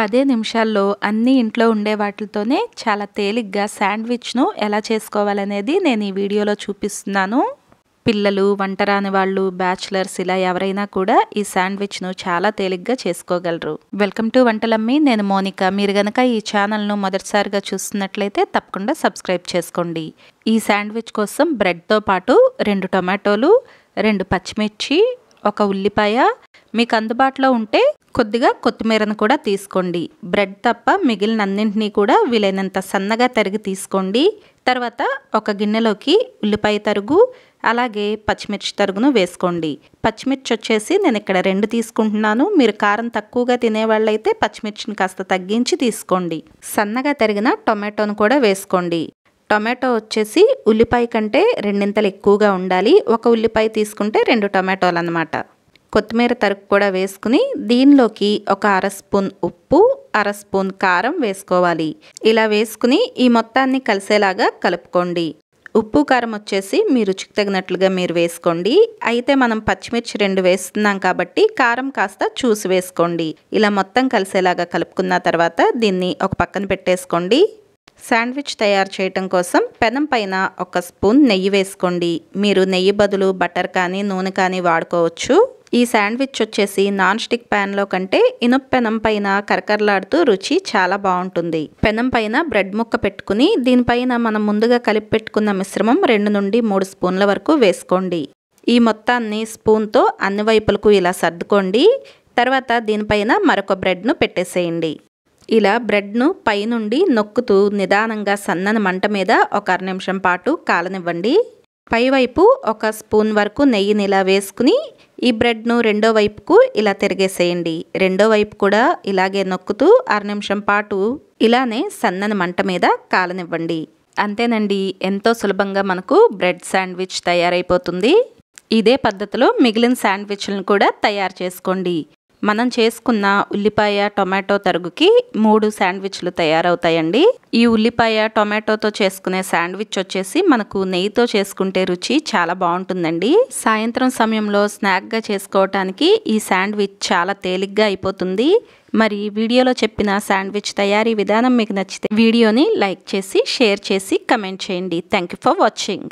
10 నిమిషాల్లో అన్ని ఇంట్లో ఉండే వాటితోనే చాలా తేలిగ్గా శాండ్విచ్‌ను ఎలా చేసుకోవాలనేది నేను ఈ వీడియోలో చూపిస్తున్నాను. పిల్లలు, వంట రాని వాళ్ళు, బ్యాచిలర్స్ ఇలా ఎవరైనా కూడా ఈ శాండ్విచ్‌ను చాలా తేలిగ్గా చేసుకోగలరు. Welcome to Vantalammi. నేను మోనిక. మీరు గనక ఈ ఛానల్‌ను మొదటిసారిగా చూస్తున్నట్లయితే తప్పకుండా సబ్స్క్రైబ్ చేసుకోండి. ఈ శాండ్విచ్ కోసం బ్రెడ్‌తో పాటు 2 టొమాటోలు, 2 పచ్చిమిర్చి, 1 ఉల్లిపాయ, మీకు అందుబాటులో ఉంటే కొద్దిగా కొత్తిమీరను కూడా తీసుకోండి. బ్రెడ్ తప్ప మిగిలిన అన్నింటినీ కూడా వీలైనంత సన్నగా తరిగి తీసుకోండి. తర్వాత ఒక గిన్నెలోకి ఉల్లిపాయ తరుగు, అలాగే పచ్చిమిర్చి తరుగును వేసుకోండి. పచ్చిమిర్చి వచ్చేసి నేను ఇక్కడ 2 తీసుకుంటున్నాను. మీరు కారం తక్కువగా తినేవాళ్ళైతే పచ్చిమిర్చిని కాస్త తగ్గించి తీసుకోండి. సన్నగా తరిగిన టొమాటోను కూడా వేసుకోండి. టొమాటో వచ్చేసి ఉల్లిపాయ కంటే 2 ఎక్కువగా ఉండాలి. 1 ఉల్లిపాయ తీసుకుంటే 2 టొమాటోలు అన్నమాట. కొత్తిమీర తరుగు కూడా వేసుకుని దీనిలోకి ఒక 1/2 స్పూన్ ఉప్పు, 1/2 స్పూన్ కారం వేసుకోవాలి. ఇలా వేసుకుని ఈ మొత్తాన్ని కలిసేలాగా కలుపుకోండి. ఉప్పు కారం వచ్చేసి మీ రుచికి తగినట్లుగా మీరు వేసుకోండి. అయితే మనం పచ్చిమిర్చి 2 వేస్తున్నాం కాబట్టి కారం కాస్త చూసి వేసుకోండి. ఇలా మొత్తం కలిసేలాగా కలుపుకున్న తర్వాత దీన్ని ఒక పక్కన పెట్టేసుకోండి. శాండ్విచ్ తయారు చేయటం కోసం పెనం పైన 1 స్పూన్ నెయ్యి వేసుకోండి. మీరు నెయ్యి బదులు బటర్ కానీ నూనె కానీ వాడుకోవచ్చు. ఈ శాండ్విచ్ వచ్చేసి నాన్ స్టిక్ ప్యాన్లో కంటే ఇనుప పెనం పైన కరకరలాడుతూ రుచి చాలా బాగుంటుంది. పెనం పైన బ్రెడ్ ముక్క పెట్టుకుని దీనిపైన మనం ముందుగా కలిపి పెట్టుకున్న మిశ్రమం 2 నుండి 3 స్పూన్ల వరకు వేసుకోండి. ఈ మొత్తాన్ని స్పూన్తో అన్ని వైపులకు ఇలా సర్దుకోండి. తర్వాత దీనిపైన మరొక బ్రెడ్ను పెట్టేసేయండి. ఇలా బ్రెడ్ను పైనుండి నొక్కుతూ నిదానంగా సన్నని మంట మీద ఒక 1/2 నిమిషం పాటు కాలనివ్వండి. పైవైపు 1 స్పూన్ వరకు నెయ్యిని ఇలా వేసుకుని ఈ బ్రెడ్ను రెండో వైపుకు ఇలా తిరిగేసేయండి. రెండో వైపు కూడా ఇలాగే నొక్కుతూ 1/2 నిమిషం పాటు ఇలానే సన్నని మంట మీద కాలనివ్వండి. అంతేనండి, ఎంతో సులభంగా మనకు బ్రెడ్ శాండ్విచ్ తయారైపోతుంది. ఇదే పద్ధతిలో మిగిలిన శాండ్విచ్లను కూడా తయారు చేసుకోండి. మనం చేసుకున్న ఉల్లిపాయ, టొమాటో తరుగుకి 3 శాండ్విచ్లు తయారవుతాయండి. ఈ ఉల్లిపాయ, టొమాటోతో చేసుకునే శాండ్విచ్ వచ్చేసి మనకు నెయ్యితో చేసుకుంటే రుచి చాలా బాగుంటుందండి. సాయంత్రం సమయంలో స్నాక్గా చేసుకోవటానికి ఈ శాండ్విచ్ చాలా తేలిగ్గా అయిపోతుంది. మరి వీడియోలో చెప్పిన శాండ్విచ్ తయారీ విధానం మీకు నచ్చితే వీడియోని లైక్ చేసి, షేర్ చేసి, కమెంట్ చేయండి. Thank you for watching.